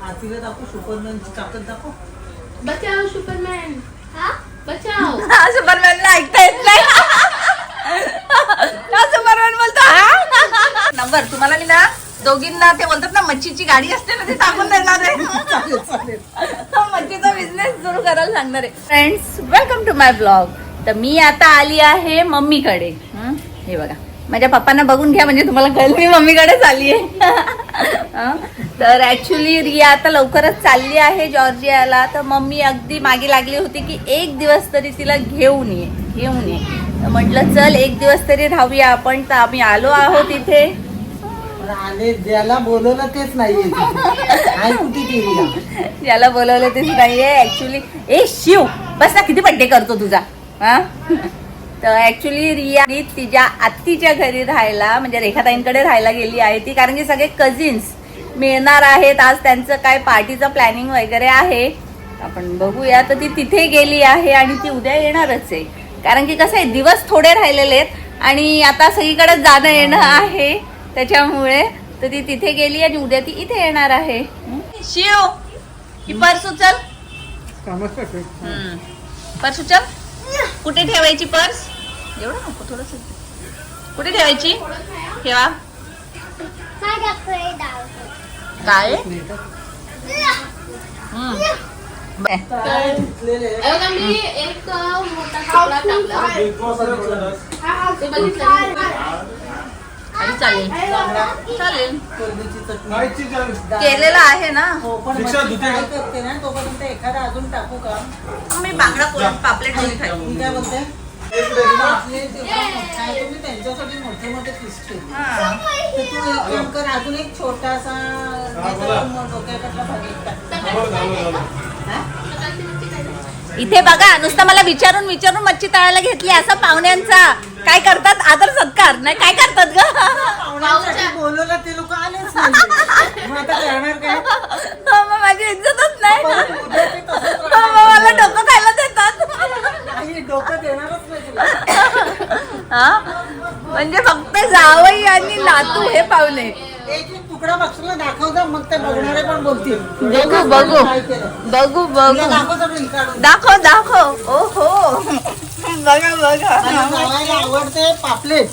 आतीला दाखव सुपरमॅनची ताकद दाखव. बचाव सुपरमॅन. हा बचाव. सुपरमॅनला ऐकता येत नाही. सुपरमॅन बोलतो हा नंबर. तुम्हाला मी ना दोघींना ते बोलतात ना मच्छीची गाडी असते ना, ते टाकून देणार आहे. मच्छीचा बिझनेस सुरू करायला सांगणार आहे. Friends, welcome to my blog. तर मी आता आली आहे मम्मीकडे. हे बघा, माझ्या पप्पांना बघून घ्या म्हणजे तुम्हाला कळेल मी मम्मीकडेच आली आहे. तर ऍक्च्युली रिया आता लवकरच चालली आहे जॉर्जियाला. तर मम्मी अगदी मागे लागली होती की एक दिवस तरी तिला घेऊन ये. तर म्हटलं चल एक दिवस तरी राहूया आपण. तर आम्ही आलो आहोत इथे. आले ज्याला बोलवलं तेच नाहीये. कुठे गेली? ज्याला बोलवलं तेच नाहीये ऍक्च्युली. ए शिव बस ना, किती बड्डे करतो तुझा. हा तर ऍक्च्युली रिया तिच्या आत्तीच्या घरी राहायला म्हणजे रेखाताईंकडे राहायला गेली आहे ती. कारण की सगळे कझिन्स मिळणार आहेत आज. त्यांचं काय पार्टीचं प्लॅनिंग वगैरे आहे. आपण बघूया. तर ती तिथे गेली आहे आणि ती उद्या येणारच आहे. कारण की कसं आहे, दिवस थोडे राहिलेले आहेत आणि आता सगळीकडे जाणं येणं आहे त्याच्यामुळे. तर ती तिथे गेली आणि उद्या ती इथे येणार आहे. शिव ही पर्स उचल. पर्स उचल. कुठे ठेवायची पर्स? एवढं नको, थोडस. कुठे ठेवायची? ठेवा. काय मी एक मोठा कपडा टाकला. ते बघितलं. चालेल चालेल केलेलं आहे ना. करते ना तोपर्यंत एखादा अजून टाकू का? मी बांगडा पापलेट खाली खाईन. काय बोलते? तुम्ही त्यांच्यासाठी मोठे मोठे पीस ठेवले. तर तू एक काम कर, अजून एक छोटासा डोक्याकडला इथे बघा नुसतं मला विचारून विचारून मच्छी तळायला घेतली. असं पाहुण्यांचा काय करतात आदर सत्कार नाही काय करतात ग. बोलवलं ते लोक आलेच नाही. मग आता करणार काय? मग माझी इज्जतच नाही. मला डोकं खायला देतात. डोकं देणारच नाही. म्हणजे फक्त जावई आणि नातू हे पाहुणे. एक तुकडा बक्षीला दाखवता, मग ते बघणारे पण बोलतील. बघू बघू बघू बघू दाखव दाखव. ओहो बघा बघा. जावायला आवडते पापलेट.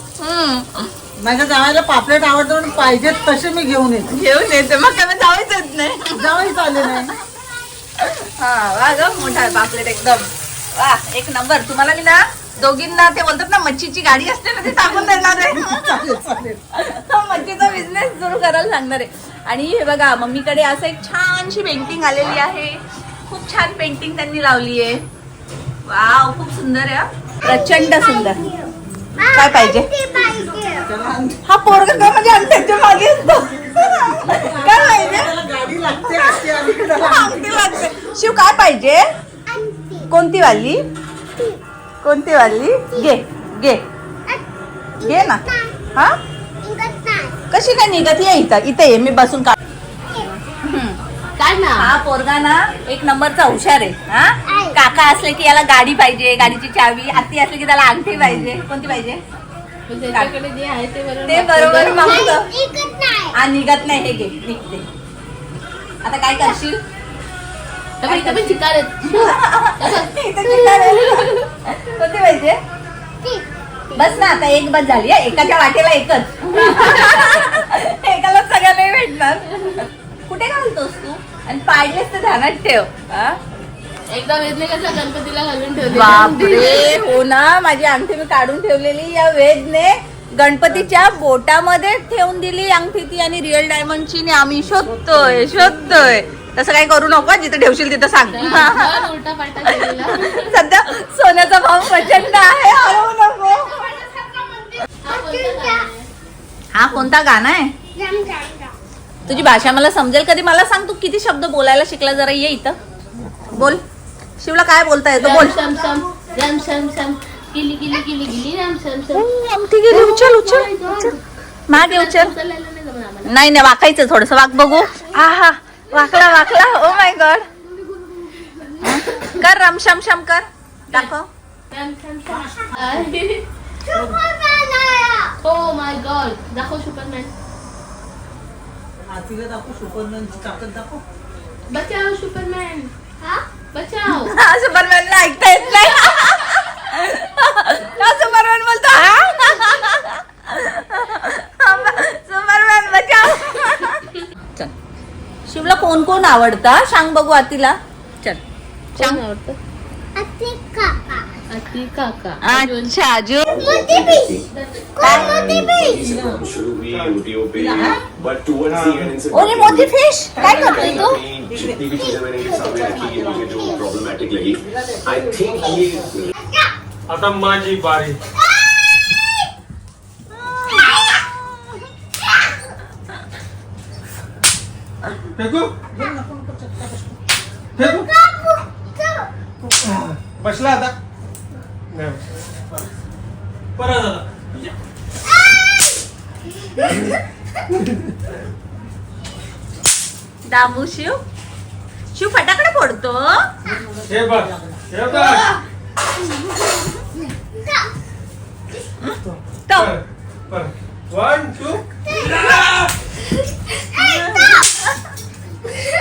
माझ्या जावायला पापलेट आवडतं म्हणून पाहिजे तसे मी घेऊन येते. मग काय जावायच नाही. जावायच आले नाही. हा वा ग, मोठा पापलेट एकदम वा एक नंबर. तुम्हाला मी ना दोघींना ते बोलतात ना मच्छीची गाडी असते ना, ते टाकून देणार आहे. मच्छीचा बिझनेस सुरू करायला सांगणार आहे. आणि हे बघा मम्मीकडे असं एक छानशी पेंटिंग आलेली आहे. खूप छान पेंटिंग त्यांनी लावली आहे. वाव खूप सुंदर आहे. प्रचंड सुंदर. काय पाहिजे? हा पोरगा काय म्हणजे अंगठ्याच्या मागे असतो. काय पाहिजे? गाडी लागते. अंगठी लागते. शिव काय पाहिजे? कोणती वाली? कोणती वाली? घे घे घे ना. हा कशी काय निघत? ये इथं इथे ये, मी बसून काढ. काय ना हा पोरगा ना एक नंबरचा हुशार आहे. हा काका असले की याला गाडी पाहिजे, गाडीची चावी. आत्ती असले की त्याला अंगठी पाहिजे. कोणती पाहिजे? त्याच्याकडे जे आहे ते बरोबर मागतो. हा निघत नाही. हे घे निघते. आता काय करशील? कोणती पाहिजे? बस ना आता एक बस झाली. एकाच्या वाटेला एकच. एकाला सगळं नाही भेटणार. कुठे घालतोस तू? आणि पाडलेस तर ध्यानात ठेव. एकदा वेदने कसा गणपतीला घालून ठेवले. बापरे हो ना, माझी अंगठी मी काढून ठेवलेली. या वेदने गणपतीच्या बोटामध्ये ठेवून दिली अंगठी ती. आणि रिअल डायमंडची आम्ही शोधतोय. तसं काही करू नको. जिथे ठेवशील तिथं सांग. उलटा पालटा केलेला. सध्या सोन्याचा भाव प्रचंड आहे. हरवू नको. हा कोणता गाणं आहे? तुझी भाषा मला समजेल कधी? मला सांग तू किती शब्द बोलायला शिकला? जरा ये इथं बोल. शिवला काय बोलता येतं? बोल. रम सम रम सम सम गिली गिली गिली गिली रम सम सम. अंगठी गेली. उचल उचल मागे उचल. नाही नाही वाकायचं थोडस. वाक बघू. हा हा वाकला वाकला. Oh my God. कर रम शम शम कर. दाखव. Oh my God. दाखव सुपरमॅन. आतीला दाखव सुपरमॅनची ताकद दाखव. बचाओ सुपरमॅन. बचाओ. सुपरमॅनला ऐकता येत नाही. सुपरमॅन बोलतो सुपरमॅन बचाव. चल शिवला कोण कोण आवडतं सांग बघू आतीला. चल सांग. आवडतं अति काका. अच्छा अजून ओरे मोठी फिश काय करतोय तू. आता माझी बारी. फेकू फेकू बसला आता नाही. परत आता दामू शिव शिव फटाकडे फोडतो. हे बघ हे बघ. तो परत 1 2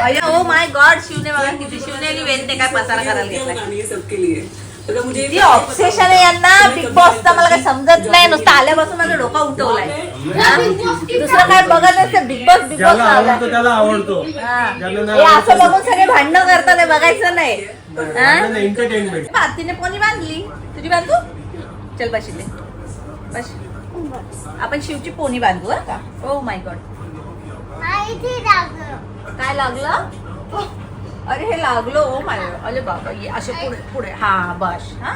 अरे ओ माय गॉड शिवने बघा किती शिवने वेलते काय पसारा करायला घेतलाय. सबके लिए अगर मुझे ती ऑब्सेशन आहे यांना बिग बॉसचा. मला काय समजत नाही. नुसतं आल्यापासून माझा डोका उठवलाय. दुसरं काय बघत नसते. बिग बॉस बिग बॉस ज्याला आवडतो त्याला आवडतो. ज्याला नाही असं बघून सगळे भांडणं करतात. हे बघायचं नाही. एंटरटेनमेंट. तिने पोनी बांधली. तुझी बांधू. चल बस इथे बस. आपण शिवची पोनी बांधू हा का. ओ माय गॉड काय लागलं. अरे हे लागलो. Oh my God. अरे बाबा ये असे पुढे पुढे. हा बस. हा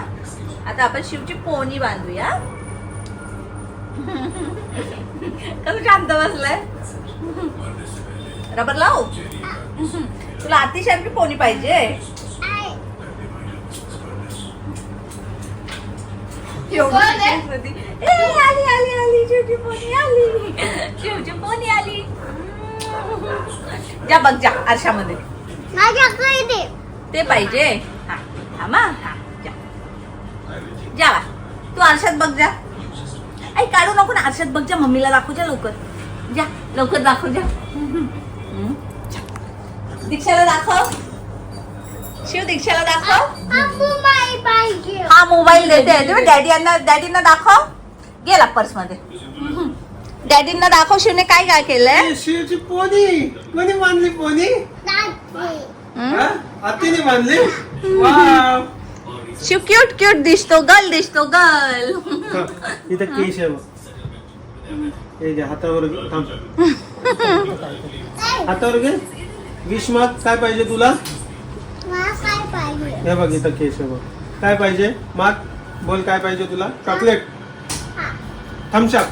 आता आपण शिवची पोनी बांधूया. कसं शांत बसलाय. रबर लाव. तुला अतिशय पोनी पाहिजे. आली आली आली शिवची पोनी आली. शिवची पोनी आली. जा बघ जा आरशामध्ये. ते पाहिजे. हा थांबा. हा जा जा तू आरशात बघ जा. आई काढू नको ना. आरशात बघ जा. मम्मीला दाखवू जा लवकर. जा लवकर दाखव जा. दीक्षाला दाखव. शिव दीक्षाला दाखव. हा मोबाईल देते तुम्ही डॅडींना दाखव. गेला पर्स मध्ये. डॅडींना दाखव शिवने काय काय केलंय. शिवची पोनी कोणी बांधली पोनी. आतीने बांधली. वाव. शिव क्यूट क्यूट दिसतो. गर्ल दिसतो गर्ल. इथं केश आहे बघ. हे घे हातावर घे. थांब हातावर घे. विश माग. काय पाहिजे तुला. हे बघ इथं केश आहे बघ. काय पाहिजे माग. बोल काय पाहिजे तुला. चॉकलेट. थम्सअप.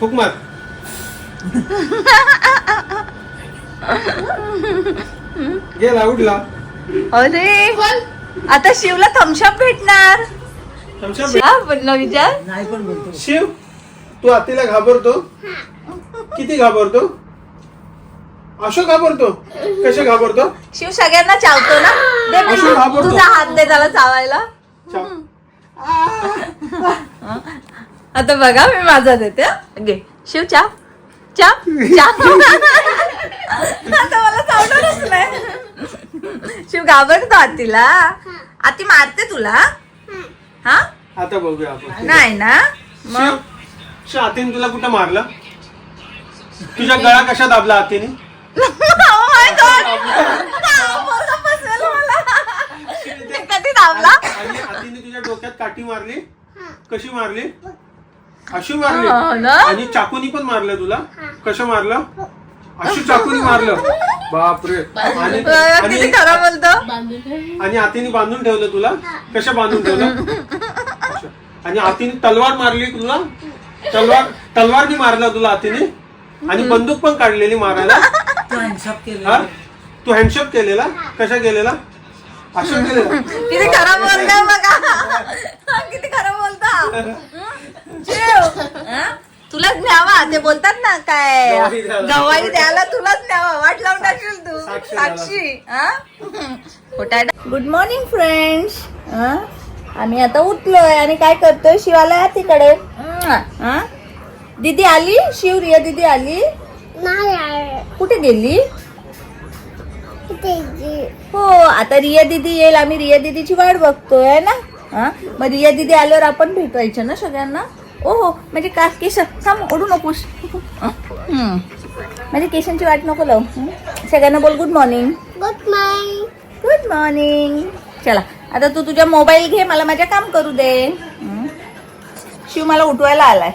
फुक मार. गेला उडला. अरे आता शिवला थम्सअप भेटणार. थम्सअप विचार नाही पण बोलतो. शिव तू आतीला घाबरतो. किती घाबरतो. असं घाबरतो. कसे घाबरतो. शिव सगळ्यांना चावतो ना. दे असं मला. घाबरतो. तुझा हात दे त्याला चावायला. आता बघा मी माझा देते. घे शिव चाव चाव चाव. आता मला चावणारच नाही. शिव घाबरतो आतीला. आती मारते तुला. हा आता बघूया आपण. नाही ना. शिव शिव आतीने तुला कुठं मारलं. तुझ्या गळा कशा दाबला आतीने. Oh my God. बोलता फसवेल मला. ते कधी दाबला. आणि आतीने तुझ्या डोक्यात काठी मारली. कशी मारली. अशी मारली. हो ना? आणि चाकूनी पण मारलं तुला. कसं मारलं. अशी चाकूनी मारलं. बापरे. आणि किती खरं बोलतो. बांधून ठेव. आणि आतीने बांधून ठेवलं तुला. कसं बांधून ठेवलं. असं. आणि आतीने तलवार मारली तुला. तलवारनी मारला तुला आतीने. आणि बंदूक पण काढलेली मारायला. तू हँडशॉप केलं. हा तू हँडशॉक केलेला. कशा केलेला. असं केलेला. किती खरं बोलता बघा. किती खरं बोलता. तुलाच न्यावा. ते बोलतात ना काय गवाही द्यायला. गवाही द्यायला तुलाच न्यावा. वाट लावून टाकशील तू साक्षी साक्षी. Good morning friends. आम्ही आता उठलोय आणि काय करतोय. शिवाला तिकडे. दीदी आली. शिव रिया दीदी आली. कुठे गेली. हो आता रिया दीदी येईल, आम्ही रिया दीदीची वाट बघतोय है ना. हा मग रिया दीदी आल्यावर आपण भेटायचं ना सगळ्यांना. ओहो म्हणजे का केस थांब ओढू नकोस. म्हणजे केसांची वाट नको लावू. सगळ्यांना बोल गुड मॉर्निंग. Good morning. चला आता तू तुझा मोबाईल घे, मला माझ्या काम करू दे. शिव मला उठवायला आलाय.